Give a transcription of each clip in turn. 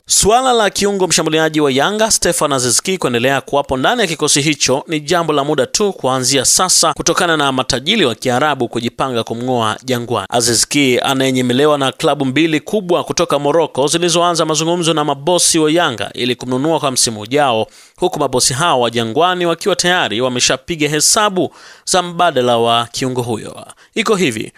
Suala la kiungo mshambuliaji wa Yanga Stefan Aziz Ki kuendelea kuwapo ndani ya kikosi hicho ni jambo la muda tu kuanzia sasa, kutokana na matajiri wa Kiarabu kujipanga kumngoa Jangwani. Aziz Ki anayenyemelewa na klabu mbili kubwa kutoka Morocco zilizoanza mazungumzo na mabosi wa Yanga ili kumnunua kwa msimu ujao, huku mabosi hao wa Jangwani wakiwa tayari wameshapiga hesabu za mbadala wa kiungo huyo. Iko hivi: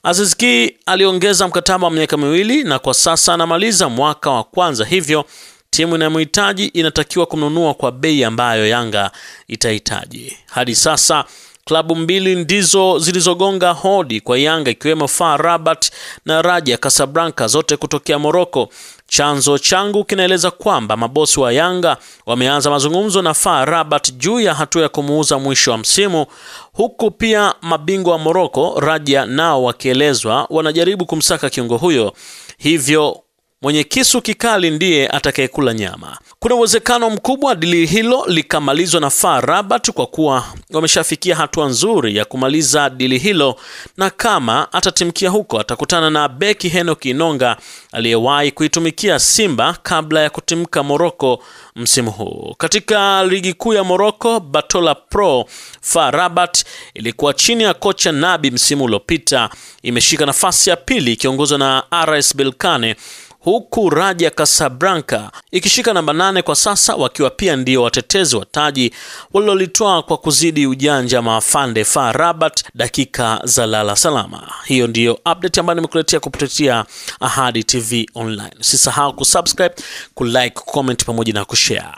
Aziz Ki aliongeza mkataba wa miaka 2 na kwa sasa anamaliza mwaka wa kwanza, hivyo timu inayomhitaji inatakiwa kumnunua kwa bei ambayo Yanga itahitaji. Hadi sasa klabu mbili ndizo zilizogonga hodi kwa Yanga, ikiwemo FAR Rabat na Raja Casablanca, zote kutokea Morocco. Chanzo changu kinaeleza kwamba mabosi wa Yanga wameanza mazungumzo na FAR Rabat juu ya hatua ya kumuuza mwisho wa msimu, huku pia mabingwa wa Morocco Raja nao wakielezwa wanajaribu kumsaka kiungo huyo, hivyo mwenye kisu kikali ndiye atakayekula nyama. Kuna uwezekano mkubwa dili hilo likamalizwa na FAR Rabat kwa kuwa wameshafikia hatua nzuri ya kumaliza dili hilo, na kama atatimkia huko atakutana na beki Henock Inonga aliyewahi kuitumikia Simba kabla ya kutimka Morocco msimu huu. Katika ligi kuu ya Morocco Batola Pro, FAR Rabat ilikuwa chini ya kocha Nabi msimu uliopita, imeshika nafasi ya pili ikiongozwa na RS Berkane, huku Raja Casablanca ikishika namba 8 kwa sasa, wakiwa pia ndio watetezi wa taji walilolitoa kwa kuzidi ujanja maafande FAR Rabat dakika za lala salama. Hiyo ndiyo update ambayo nimekuletea kupitia Ahadi TV Online. Usisahau kusubscribe, kulike, comment pamoja na kushare.